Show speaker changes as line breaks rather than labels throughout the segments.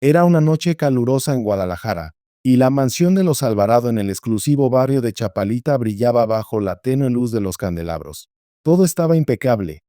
Era una noche calurosa en Guadalajara, y la mansión de los Alvarado en el exclusivo barrio de Chapalita brillaba bajo la tenue luz de los candelabros. Todo estaba impecable.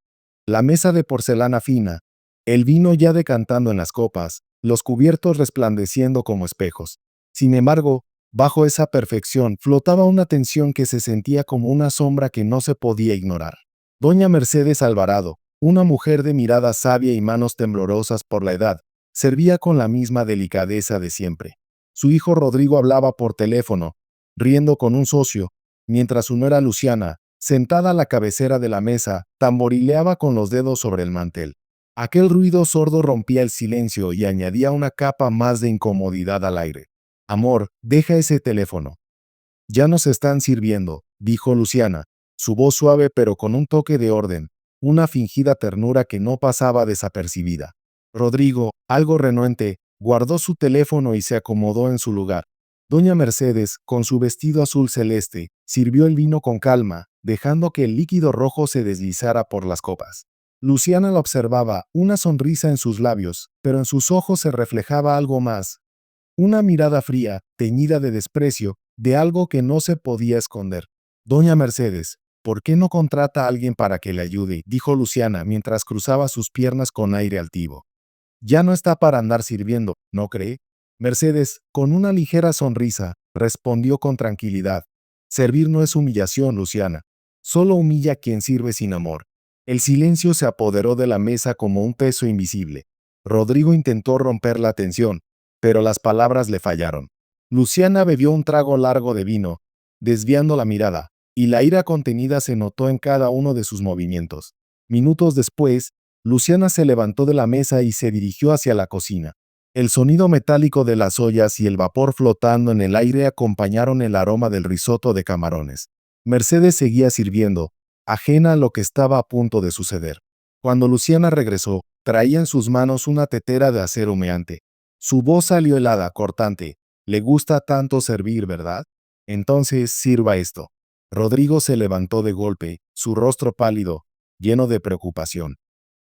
La mesa de porcelana fina, el vino ya decantando en las copas, los cubiertos resplandeciendo como espejos. Sin embargo, bajo esa perfección flotaba una tensión que se sentía como una sombra que no se podía ignorar. Doña Mercedes Alvarado, una mujer de mirada sabia y manos temblorosas por la edad, servía con la misma delicadeza de siempre. Su hijo Rodrigo hablaba por teléfono, riendo con un socio, mientras su nuera Luciana, sentada a la cabecera de la mesa, tamborileaba con los dedos sobre el mantel. Aquel ruido sordo rompía el silencio y añadía una capa más de incomodidad al aire. Amor, deja ese teléfono. Ya nos están sirviendo, dijo Luciana, su voz suave pero con un toque de orden, una fingida ternura que no pasaba desapercibida. Rodrigo, algo renuente, guardó su teléfono y se acomodó en su lugar. Doña Mercedes, con su vestido azul celeste, sirvió el vino con calma, dejando que el líquido rojo se deslizara por las copas. Luciana la observaba, una sonrisa en sus labios, pero en sus ojos se reflejaba algo más, una mirada fría, teñida de desprecio, de algo que no se podía esconder. Doña Mercedes, ¿por qué no contrata a alguien para que le ayude?, dijo Luciana mientras cruzaba sus piernas con aire altivo. Ya no está para andar sirviendo, ¿no cree? Mercedes, con una ligera sonrisa, respondió con tranquilidad. Servir no es humillación, Luciana. Solo humilla a quien sirve sin amor. El silencio se apoderó de la mesa como un peso invisible. Rodrigo intentó romper la tensión, pero las palabras le fallaron. Luciana bebió un trago largo de vino, desviando la mirada, y la ira contenida se notó en cada uno de sus movimientos. Minutos después, Luciana se levantó de la mesa y se dirigió hacia la cocina. El sonido metálico de las ollas y el vapor flotando en el aire acompañaron el aroma del risotto de camarones. Mercedes seguía sirviendo, ajena a lo que estaba a punto de suceder. Cuando Luciana regresó, traía en sus manos una tetera de acero humeante. Su voz salió helada, cortante. «Le gusta tanto servir, ¿verdad? Entonces sirva esto». Rodrigo se levantó de golpe, su rostro pálido, lleno de preocupación.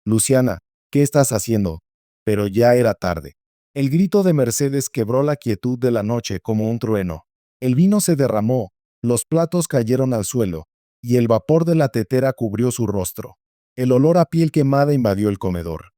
«Luciana, ¿qué estás haciendo?» Pero ya era tarde. El grito de Mercedes quebró la quietud de la noche como un trueno. El vino se derramó, los platos cayeron al suelo, y el vapor de la tetera cubrió su rostro. El olor a piel quemada invadió el comedor.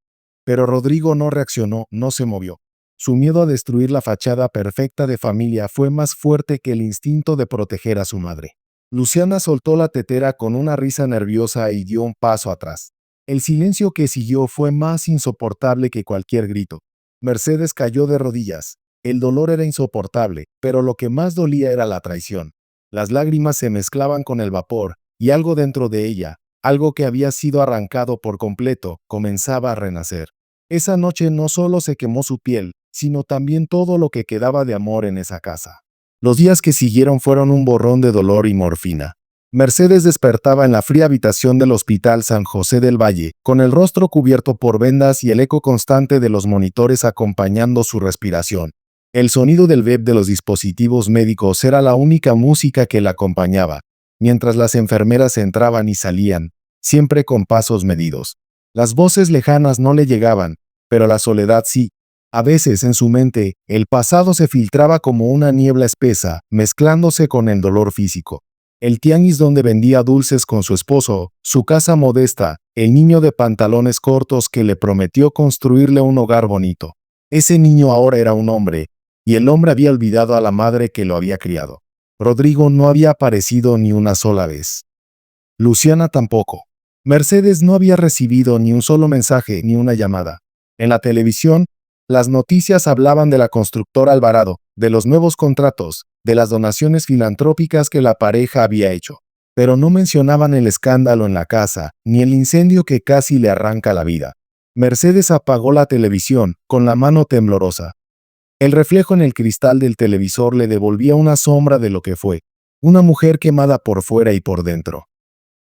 Pero Rodrigo no reaccionó, no se movió. Su miedo a destruir la fachada perfecta de familia fue más fuerte que el instinto de proteger a su madre. Luciana soltó la tetera con una risa nerviosa y dio un paso atrás. El silencio que siguió fue más insoportable que cualquier grito. Mercedes cayó de rodillas. El dolor era insoportable, pero lo que más dolía era la traición. Las lágrimas se mezclaban con el vapor, y algo dentro de ella, algo que había sido arrancado por completo, comenzaba a renacer. Esa noche no solo se quemó su piel, sino también todo lo que quedaba de amor en esa casa. Los días que siguieron fueron un borrón de dolor y morfina. Mercedes despertaba en la fría habitación del Hospital San José del Valle, con el rostro cubierto por vendas y el eco constante de los monitores acompañando su respiración. El sonido del bep de los dispositivos médicos era la única música que la acompañaba, mientras las enfermeras entraban y salían, siempre con pasos medidos. Las voces lejanas no le llegaban, pero la soledad sí. A veces en su mente, el pasado se filtraba como una niebla espesa, mezclándose con el dolor físico. El tianguis donde vendía dulces con su esposo, su casa modesta, el niño de pantalones cortos que le prometió construirle un hogar bonito. Ese niño ahora era un hombre, y el hombre había olvidado a la madre que lo había criado. Rodrigo no había aparecido ni una sola vez. Luciana tampoco. Mercedes no había recibido ni un solo mensaje ni una llamada. En la televisión, las noticias hablaban de la constructora Alvarado, de los nuevos contratos, de las donaciones filantrópicas que la pareja había hecho. Pero no mencionaban el escándalo en la casa, ni el incendio que casi le arranca la vida. Mercedes apagó la televisión, con la mano temblorosa. El reflejo en el cristal del televisor le devolvía una sombra de lo que fue, una mujer quemada por fuera y por dentro.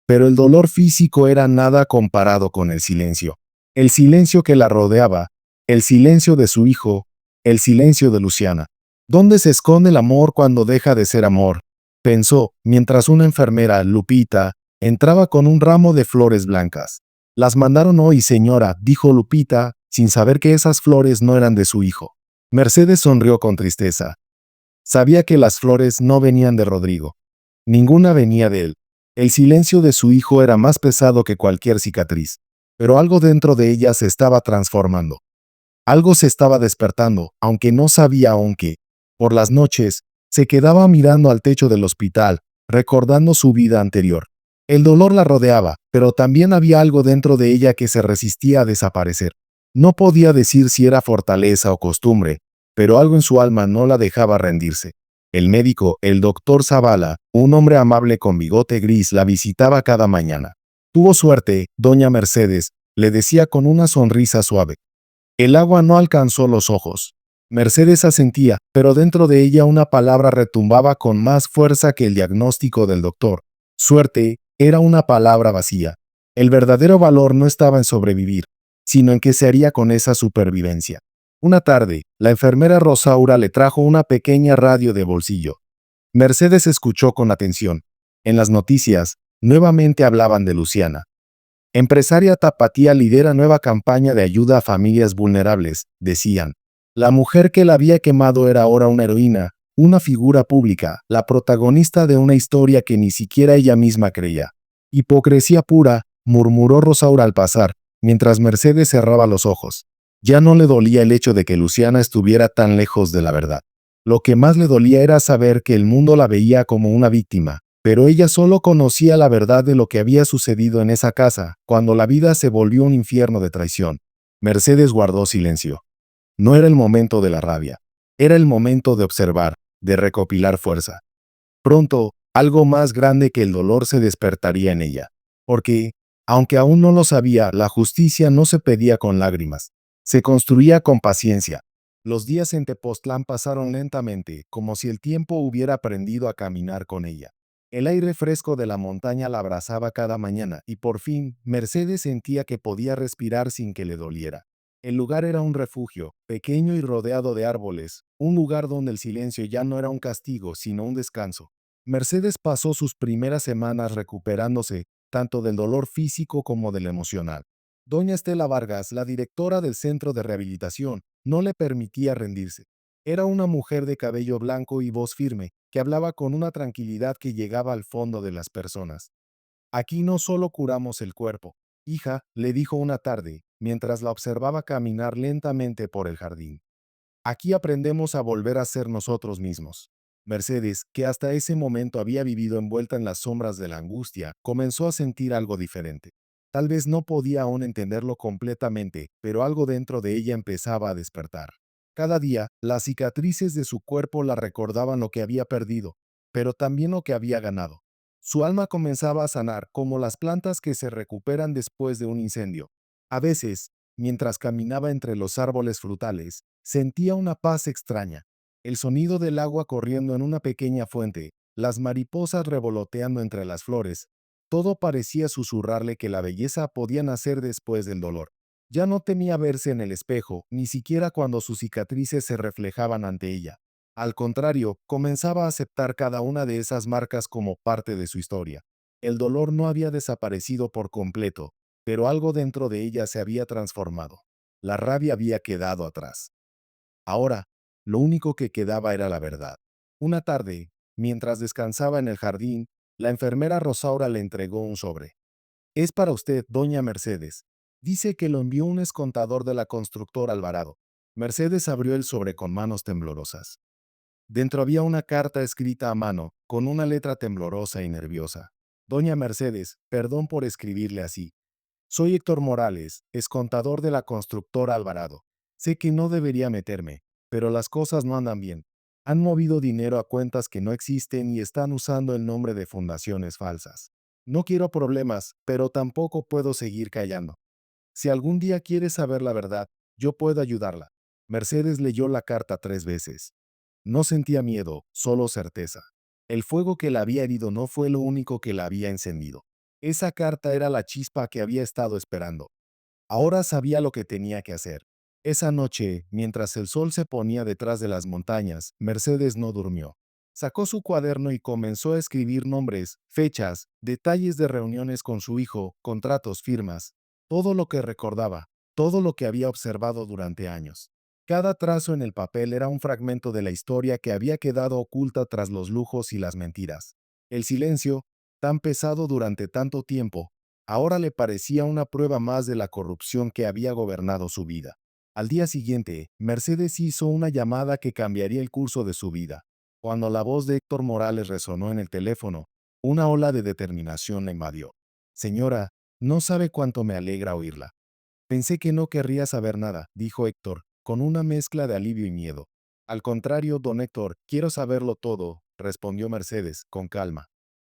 Pero el dolor físico era nada comparado con el silencio que la rodeaba, el silencio de su hijo, el silencio de Luciana. ¿Dónde se esconde el amor cuando deja de ser amor?, pensó, mientras una enfermera, Lupita, entraba con un ramo de flores blancas. «Las mandaron hoy, señora», dijo Lupita, sin saber que esas flores no eran de su hijo. Mercedes sonrió con tristeza. Sabía que las flores no venían de Rodrigo. Ninguna venía de él. El silencio de su hijo era más pesado que cualquier cicatriz. Pero algo dentro de ella se estaba transformando. Algo se estaba despertando, aunque no sabía aún qué. Por las noches, se quedaba mirando al techo del hospital, recordando su vida anterior. El dolor la rodeaba, pero también había algo dentro de ella que se resistía a desaparecer. No podía decir si era fortaleza o costumbre, pero algo en su alma no la dejaba rendirse. El médico, el doctor Zavala, un hombre amable con bigote gris, la visitaba cada mañana. Tuvo suerte, doña Mercedes, le decía con una sonrisa suave. El agua no alcanzó los ojos. Mercedes asentía, pero dentro de ella una palabra retumbaba con más fuerza que el diagnóstico del doctor. Suerte era una palabra vacía. El verdadero valor no estaba en sobrevivir, sino en qué se haría con esa supervivencia. Una tarde, la enfermera Rosaura le trajo una pequeña radio de bolsillo. Mercedes escuchó con atención. En las noticias, nuevamente hablaban de Luciana. Empresaria tapatía lidera nueva campaña de ayuda a familias vulnerables, decían. La mujer que la había quemado era ahora una heroína, una figura pública, la protagonista de una historia que ni siquiera ella misma creía. Hipocresía pura, murmuró Rosaura al pasar, mientras Mercedes cerraba los ojos. Ya no le dolía el hecho de que Luciana estuviera tan lejos de la verdad. Lo que más le dolía era saber que el mundo la veía como una víctima, pero ella solo conocía la verdad de lo que había sucedido en esa casa, cuando la vida se volvió un infierno de traición. Mercedes guardó silencio. No era el momento de la rabia. Era el momento de observar, de recopilar fuerza. Pronto, algo más grande que el dolor se despertaría en ella. Porque, aunque aún no lo sabía, la justicia no se pedía con lágrimas. Se construía con paciencia. Los días en Tepoztlán pasaron lentamente, como si el tiempo hubiera aprendido a caminar con ella. El aire fresco de la montaña la abrazaba cada mañana y por fin Mercedes sentía que podía respirar sin que le doliera. El lugar era un refugio, pequeño y rodeado de árboles, un lugar donde el silencio ya no era un castigo, sino un descanso. Mercedes pasó sus primeras semanas recuperándose, tanto del dolor físico como del emocional. Doña Estela Vargas, la directora del centro de rehabilitación, no le permitía rendirse. Era una mujer de cabello blanco y voz firme, que hablaba con una tranquilidad que llegaba al fondo de las personas. Aquí no solo curamos el cuerpo. Hija, le dijo una tarde, mientras la observaba caminar lentamente por el jardín. Aquí aprendemos a volver a ser nosotros mismos. Mercedes, que hasta ese momento había vivido envuelta en las sombras de la angustia, comenzó a sentir algo diferente. Tal vez no podía aún entenderlo completamente, pero algo dentro de ella empezaba a despertar. Cada día, las cicatrices de su cuerpo la recordaban lo que había perdido, pero también lo que había ganado. Su alma comenzaba a sanar como las plantas que se recuperan después de un incendio. A veces, mientras caminaba entre los árboles frutales, sentía una paz extraña. El sonido del agua corriendo en una pequeña fuente, las mariposas revoloteando entre las flores, todo parecía susurrarle que la belleza podía nacer después del dolor. Ya no temía verse en el espejo, ni siquiera cuando sus cicatrices se reflejaban ante ella. Al contrario, comenzaba a aceptar cada una de esas marcas como parte de su historia. El dolor no había desaparecido por completo, pero algo dentro de ella se había transformado. La rabia había quedado atrás. Ahora, lo único que quedaba era la verdad. Una tarde, mientras descansaba en el jardín, la enfermera Rosaura le entregó un sobre. Es para usted, doña Mercedes. Dice que lo envió un excontador de la constructora Alvarado. Mercedes abrió el sobre con manos temblorosas. Dentro había una carta escrita a mano, con una letra temblorosa y nerviosa. Doña Mercedes, perdón por escribirle así. Soy Héctor Morales, excontador de la constructora Alvarado. Sé que no debería meterme, pero las cosas no andan bien. Han movido dinero a cuentas que no existen y están usando el nombre de fundaciones falsas. No quiero problemas, pero tampoco puedo seguir callando. Si algún día quiere saber la verdad, yo puedo ayudarla. Mercedes leyó la carta 3 veces. No sentía miedo, solo certeza. El fuego que la había herido no fue lo único que la había encendido. Esa carta era la chispa que había estado esperando. Ahora sabía lo que tenía que hacer. Esa noche, mientras el sol se ponía detrás de las montañas, Mercedes no durmió. Sacó su cuaderno y comenzó a escribir nombres, fechas, detalles de reuniones con su hijo, contratos, firmas, todo lo que recordaba, todo lo que había observado durante años. Cada trazo en el papel era un fragmento de la historia que había quedado oculta tras los lujos y las mentiras. El silencio, tan pesado durante tanto tiempo, ahora le parecía una prueba más de la corrupción que había gobernado su vida. Al día siguiente, Mercedes hizo una llamada que cambiaría el curso de su vida. Cuando la voz de Héctor Morales resonó en el teléfono, una ola de determinación la invadió. Señora, no sabe cuánto me alegra oírla. Pensé que no querría saber nada, dijo Héctor, con una mezcla de alivio y miedo. Al contrario, don Héctor, quiero saberlo todo, respondió Mercedes, con calma.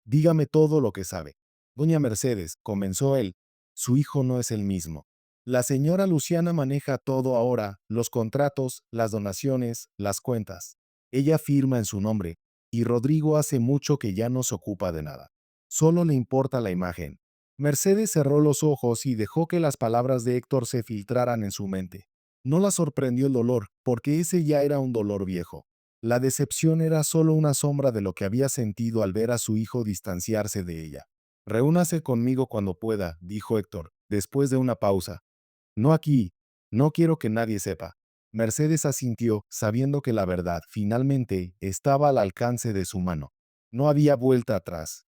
Dígame todo lo que sabe. Doña Mercedes, comenzó él, su hijo no es el mismo. La señora Luciana maneja todo ahora, los contratos, las donaciones, las cuentas. Ella firma en su nombre, y Rodrigo hace mucho que ya no se ocupa de nada. Solo le importa la imagen. Mercedes cerró los ojos y dejó que las palabras de Héctor se filtraran en su mente. No la sorprendió el dolor, porque ese ya era un dolor viejo. La decepción era solo una sombra de lo que había sentido al ver a su hijo distanciarse de ella. Reúnase conmigo cuando pueda, dijo Héctor, después de una pausa. No aquí. No quiero que nadie sepa. Mercedes asintió, sabiendo que la verdad, finalmente, estaba al alcance de su mano. No había vuelta atrás.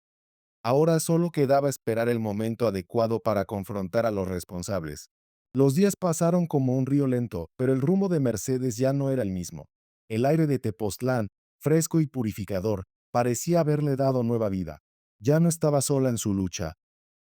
Ahora solo quedaba esperar el momento adecuado para confrontar a los responsables. Los días pasaron como un río lento, pero el rumbo de Mercedes ya no era el mismo. El aire de Tepoztlán, fresco y purificador, parecía haberle dado nueva vida. Ya no estaba sola en su lucha.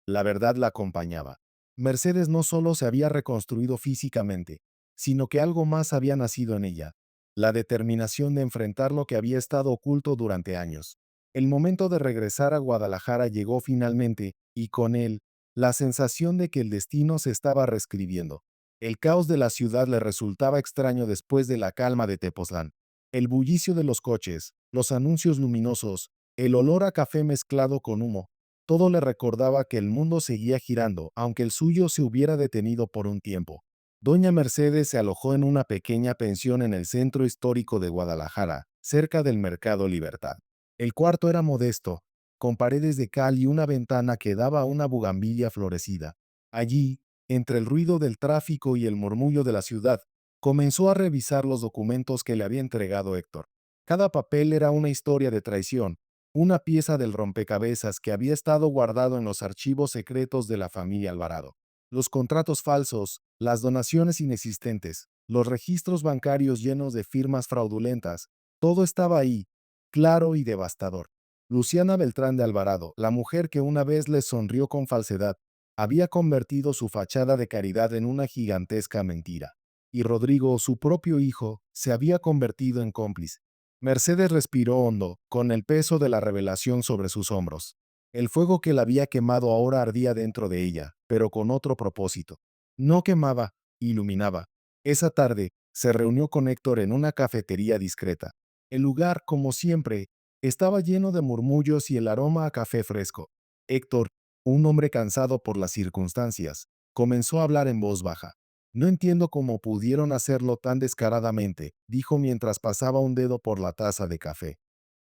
La verdad la acompañaba. Mercedes no solo se había reconstruido físicamente, sino que algo más había nacido en ella, la determinación de enfrentar lo que había estado oculto durante años. El momento de regresar a Guadalajara llegó finalmente, y con él, la sensación de que el destino se estaba reescribiendo. El caos de la ciudad le resultaba extraño después de la calma de Tepoztlán. El bullicio de los coches, los anuncios luminosos, el olor a café mezclado con humo, todo le recordaba que el mundo seguía girando, aunque el suyo se hubiera detenido por un tiempo. Doña Mercedes se alojó en una pequeña pensión en el centro histórico de Guadalajara, cerca del Mercado Libertad. El cuarto era modesto, con paredes de cal y una ventana que daba a una bugambilla florecida. Allí, entre el ruido del tráfico y el murmullo de la ciudad, comenzó a revisar los documentos que le había entregado Héctor. Cada papel era una historia de traición, una pieza del rompecabezas que había estado guardado en los archivos secretos de la familia Alvarado. Los contratos falsos, las donaciones inexistentes, los registros bancarios llenos de firmas fraudulentas, todo estaba ahí, claro y devastador. Luciana Beltrán de Alvarado, la mujer que una vez le sonrió con falsedad, había convertido su fachada de caridad en una gigantesca mentira. Y Rodrigo, su propio hijo, se había convertido en cómplice. Mercedes respiró hondo, con el peso de la revelación sobre sus hombros. El fuego que la había quemado ahora ardía dentro de ella, pero con otro propósito. No quemaba, iluminaba. Esa tarde, se reunió con Héctor en una cafetería discreta. El lugar, como siempre, estaba lleno de murmullos y el aroma a café fresco. Héctor, un hombre cansado por las circunstancias, comenzó a hablar en voz baja. No entiendo cómo pudieron hacerlo tan descaradamente, dijo mientras pasaba un dedo por la taza de café.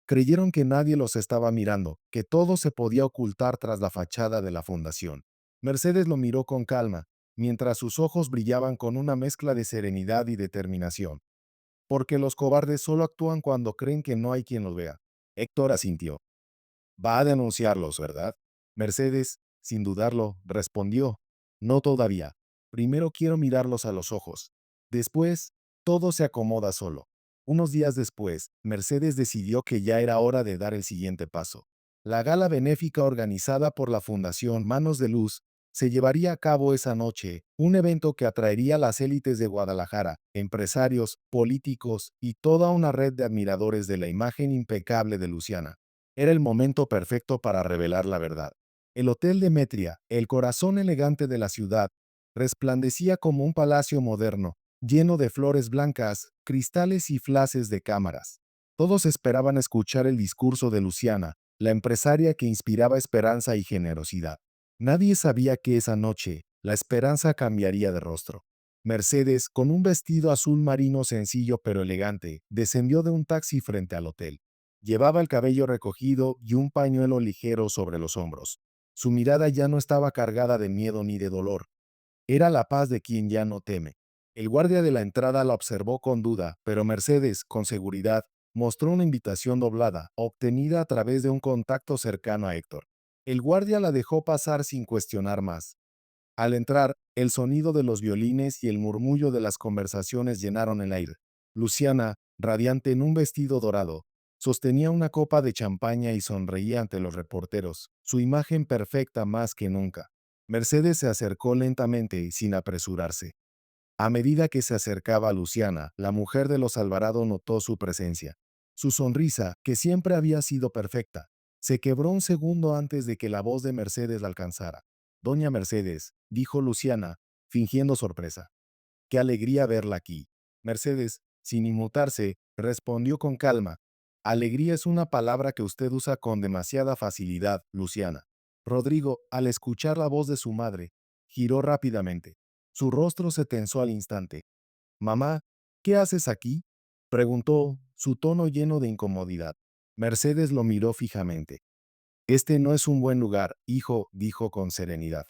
Creyeron que nadie los estaba mirando, que todo se podía ocultar tras la fachada de la fundación. Mercedes lo miró con calma, mientras sus ojos brillaban con una mezcla de serenidad y determinación. Porque los cobardes solo actúan cuando creen que no hay quien los vea. Héctor asintió. Va a denunciarlos, ¿verdad? Mercedes, sin dudarlo, respondió. No todavía. Primero quiero mirarlos a los ojos. Después, todo se acomoda solo. Unos días después, Mercedes decidió que ya era hora de dar el siguiente paso. La gala benéfica organizada por la Fundación Manos de Luz se llevaría a cabo esa noche, un evento que atraería a las élites de Guadalajara, empresarios, políticos y toda una red de admiradores de la imagen impecable de Luciana. Era el momento perfecto para revelar la verdad. El Hotel Demetria, el corazón elegante de la ciudad, resplandecía como un palacio moderno, lleno de flores blancas, cristales y flashes de cámaras. Todos esperaban escuchar el discurso de Luciana, la empresaria que inspiraba esperanza y generosidad. Nadie sabía que esa noche, la esperanza cambiaría de rostro. Mercedes, con un vestido azul marino sencillo pero elegante, descendió de un taxi frente al hotel. Llevaba el cabello recogido y un pañuelo ligero sobre los hombros. Su mirada ya no estaba cargada de miedo ni de dolor. Era la paz de quien ya no teme. El guardia de la entrada la observó con duda, pero Mercedes, con seguridad, mostró una invitación doblada, obtenida a través de un contacto cercano a Héctor. El guardia la dejó pasar sin cuestionar más. Al entrar, el sonido de los violines y el murmullo de las conversaciones llenaron el aire. Luciana, radiante en un vestido dorado, sostenía una copa de champaña y sonreía ante los reporteros, su imagen perfecta más que nunca. Mercedes se acercó lentamente y sin apresurarse. A medida que se acercaba a Luciana, la mujer de los Alvarado notó su presencia. Su sonrisa, que siempre había sido perfecta, se quebró un segundo antes de que la voz de Mercedes la alcanzara. Doña Mercedes, dijo Luciana, fingiendo sorpresa. Qué alegría verla aquí. Mercedes, sin inmutarse, respondió con calma. Alegría es una palabra que usted usa con demasiada facilidad, Luciana. Rodrigo, al escuchar la voz de su madre, giró rápidamente. Su rostro se tensó al instante. Mamá, ¿qué haces aquí? Preguntó, su tono lleno de incomodidad. Mercedes lo miró fijamente. Este no es un buen lugar, hijo, dijo con serenidad.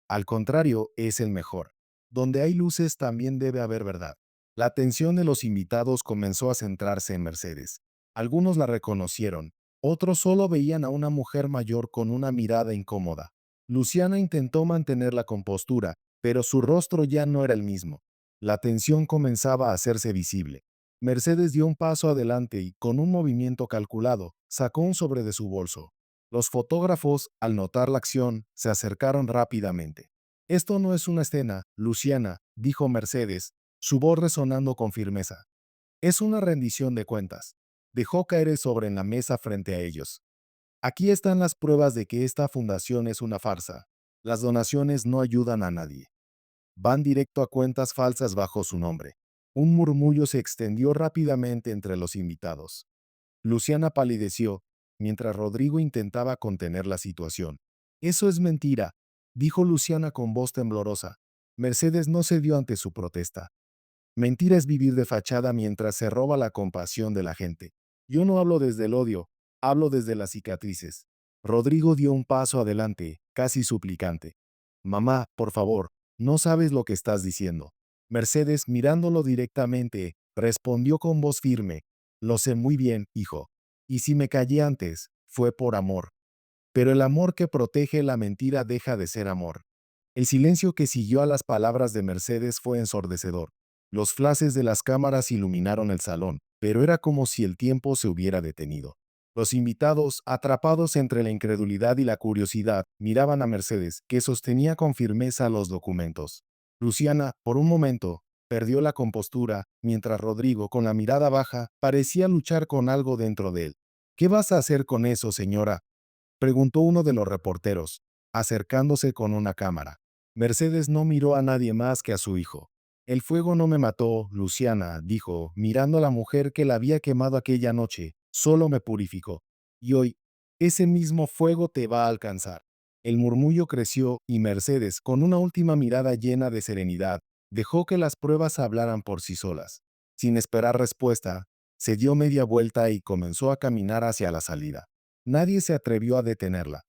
Al contrario, es el mejor. Donde hay luces también debe haber verdad. La atención de los invitados comenzó a centrarse en Mercedes. Algunos la reconocieron, otros solo veían a una mujer mayor con una mirada incómoda. Luciana intentó mantener la compostura, pero su rostro ya no era el mismo. La tensión comenzaba a hacerse visible. Mercedes dio un paso adelante y, con un movimiento calculado, sacó un sobre de su bolso. Los fotógrafos, al notar la acción, se acercaron rápidamente. Esto no es una escena, Luciana, dijo Mercedes, su voz resonando con firmeza. Es una rendición de cuentas. Dejó caer el sobre en la mesa frente a ellos. Aquí están las pruebas de que esta fundación es una farsa. Las donaciones no ayudan a nadie. Van directo a cuentas falsas bajo su nombre. Un murmullo se extendió rápidamente entre los invitados. Luciana palideció, mientras Rodrigo intentaba contener la situación. Eso es mentira, dijo Luciana con voz temblorosa. Mercedes no cedió ante su protesta. Mentira es vivir de fachada mientras se roba la compasión de la gente. Yo no hablo desde el odio, hablo desde las cicatrices. Rodrigo dio un paso adelante, casi suplicante. Mamá, por favor, no sabes lo que estás diciendo. Mercedes, mirándolo directamente, respondió con voz firme. Lo sé muy bien, hijo. Y si me callé antes, fue por amor. Pero el amor que protege la mentira deja de ser amor. El silencio que siguió a las palabras de Mercedes fue ensordecedor. Los flashes de las cámaras iluminaron el salón, pero era como si el tiempo se hubiera detenido. Los invitados, atrapados entre la incredulidad y la curiosidad, miraban a Mercedes, que sostenía con firmeza los documentos. Luciana, por un momento, perdió la compostura, mientras Rodrigo, con la mirada baja, parecía luchar con algo dentro de él. ¿Qué vas a hacer con eso, señora? Preguntó uno de los reporteros, acercándose con una cámara. Mercedes no miró a nadie más que a su hijo. El fuego no me mató, Luciana, dijo, mirando a la mujer que la había quemado aquella noche, solo me purificó. Y hoy, ese mismo fuego te va a alcanzar. El murmullo creció y Mercedes, con una última mirada llena de serenidad, dejó que las pruebas hablaran por sí solas. Sin esperar respuesta, se dio media vuelta y comenzó a caminar hacia la salida. Nadie se atrevió a detenerla.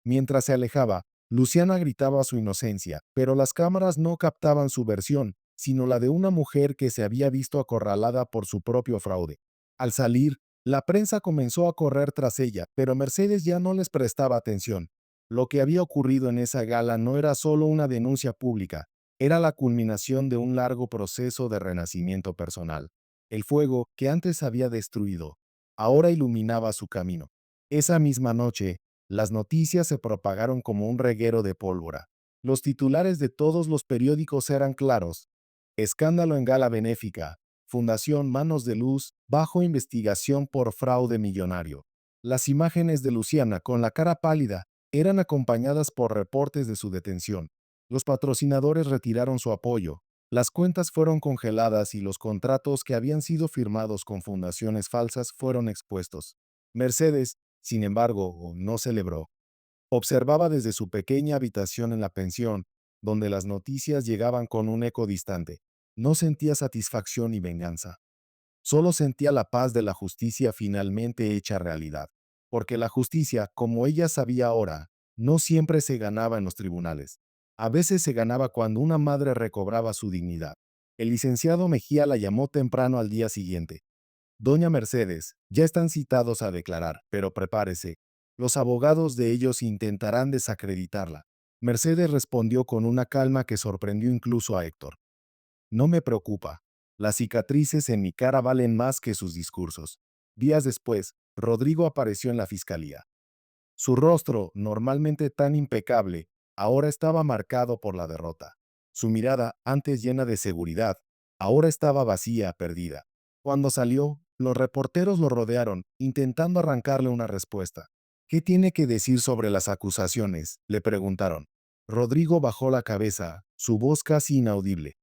Mientras se alejaba, Luciana gritaba su inocencia, pero las cámaras no captaban su versión, sino la de una mujer que se había visto acorralada por su propio fraude. Al salir, la prensa comenzó a correr tras ella, pero Mercedes ya no les prestaba atención. Lo que había ocurrido en esa gala no era solo una denuncia pública, era la culminación de un largo proceso de renacimiento personal. El fuego que antes había destruido, ahora iluminaba su camino. Esa misma noche, las noticias se propagaron como un reguero de pólvora. Los titulares de todos los periódicos eran claros. Escándalo en gala benéfica. Fundación Manos de Luz bajo investigación por fraude millonario. Las imágenes de Luciana con la cara pálida eran acompañadas por reportes de su detención. Los patrocinadores retiraron su apoyo. Las cuentas fueron congeladas y los contratos que habían sido firmados con fundaciones falsas fueron expuestos. Mercedes, sin embargo, no celebró. Observaba desde su pequeña habitación en la pensión, donde las noticias llegaban con un eco distante. No sentía satisfacción ni venganza. Solo sentía la paz de la justicia finalmente hecha realidad. Porque la justicia, como ella sabía ahora, no siempre se ganaba en los tribunales. A veces se ganaba cuando una madre recobraba su dignidad. El licenciado Mejía la llamó temprano al día siguiente. Doña Mercedes, ya están citados a declarar, pero prepárese. Los abogados de ellos intentarán desacreditarla. Mercedes respondió con una calma que sorprendió incluso a Héctor. No me preocupa. Las cicatrices en mi cara valen más que sus discursos. Días después, Rodrigo apareció en la fiscalía. Su rostro, normalmente tan impecable, ahora estaba marcado por la derrota. Su mirada, antes llena de seguridad, ahora estaba vacía, perdida. Cuando salió, los reporteros lo rodearon, intentando arrancarle una respuesta. ¿Qué tiene que decir sobre las acusaciones?, le preguntaron. Rodrigo bajó la cabeza, su voz casi inaudible.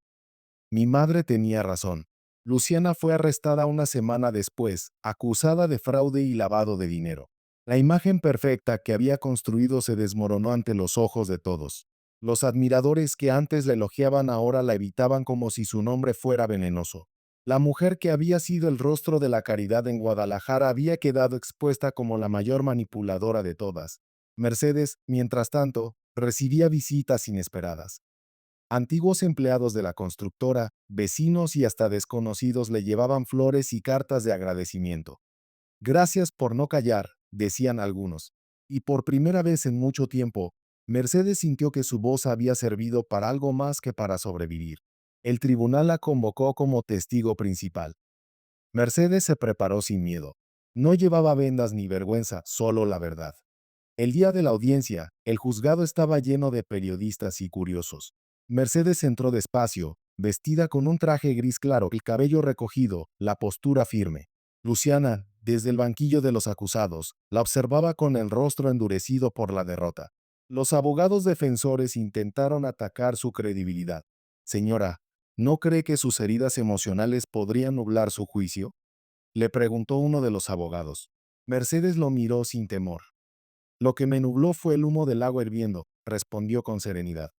Mi madre tenía razón. Luciana fue arrestada una semana después, acusada de fraude y lavado de dinero. La imagen perfecta que había construido se desmoronó ante los ojos de todos. Los admiradores que antes la elogiaban ahora la evitaban como si su nombre fuera venenoso. La mujer que había sido el rostro de la caridad en Guadalajara había quedado expuesta como la mayor manipuladora de todas. Mercedes, mientras tanto, recibía visitas inesperadas. Antiguos empleados de la constructora, vecinos y hasta desconocidos le llevaban flores y cartas de agradecimiento. Gracias por no callar, decían algunos. Y por primera vez en mucho tiempo, Mercedes sintió que su voz había servido para algo más que para sobrevivir. El tribunal la convocó como testigo principal. Mercedes se preparó sin miedo. No llevaba vendas ni vergüenza, solo la verdad. El día de la audiencia, el juzgado estaba lleno de periodistas y curiosos. Mercedes entró despacio, vestida con un traje gris claro, el cabello recogido, la postura firme. Luciana, desde el banquillo de los acusados, la observaba con el rostro endurecido por la derrota. Los abogados defensores intentaron atacar su credibilidad. Señora, ¿no cree que sus heridas emocionales podrían nublar su juicio?, le preguntó uno de los abogados. Mercedes lo miró sin temor. Lo que me nubló fue el humo del agua hirviendo, respondió con serenidad.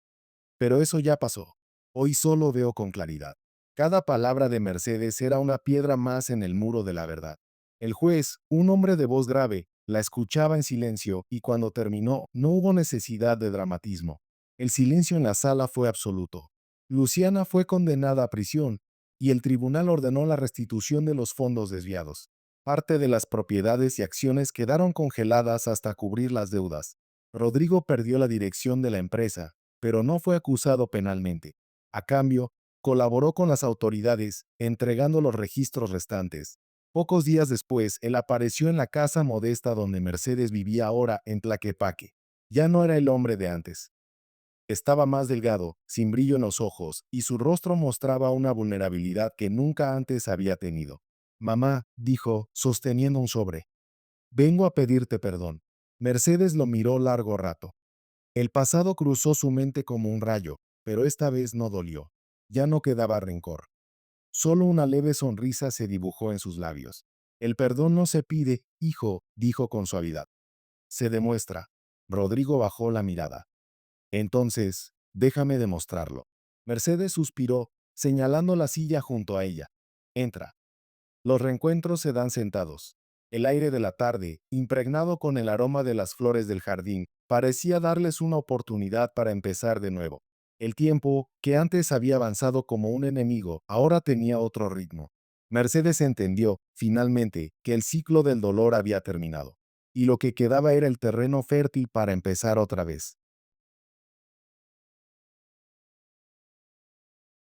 Pero eso ya pasó. Hoy solo veo con claridad. Cada palabra de Mercedes era una piedra más en el muro de la verdad. El juez, un hombre de voz grave, la escuchaba en silencio y cuando terminó no hubo necesidad de dramatismo. El silencio en la sala fue absoluto. Luciana fue condenada a prisión y el tribunal ordenó la restitución de los fondos desviados. Parte de las propiedades y acciones quedaron congeladas hasta cubrir las deudas. Rodrigo perdió la dirección de la empresa, pero no fue acusado penalmente. A cambio, colaboró con las autoridades, entregando los registros restantes. Pocos días después, él apareció en la casa modesta donde Mercedes vivía ahora en Tlaquepaque. Ya no era el hombre de antes. Estaba más delgado, sin brillo en los ojos, y su rostro mostraba una vulnerabilidad que nunca antes había tenido. Mamá, dijo, sosteniendo un sobre. Vengo a pedirte perdón. Mercedes lo miró largo rato. El pasado cruzó su mente como un rayo, pero esta vez no dolió. Ya no quedaba rencor. Solo una leve sonrisa se dibujó en sus labios. El perdón no se pide, hijo, dijo con suavidad. Se demuestra. Rodrigo bajó la mirada. Entonces, déjame demostrarlo. Mercedes suspiró, señalando la silla junto a ella. Entra. Los reencuentros se dan sentados. El aire de la tarde, impregnado con el aroma de las flores del jardín, parecía darles una oportunidad para empezar de nuevo. El tiempo, que antes había avanzado como un enemigo, ahora tenía otro ritmo. Mercedes entendió, finalmente, que el ciclo del dolor había terminado, y lo que quedaba era el terreno fértil para empezar otra vez.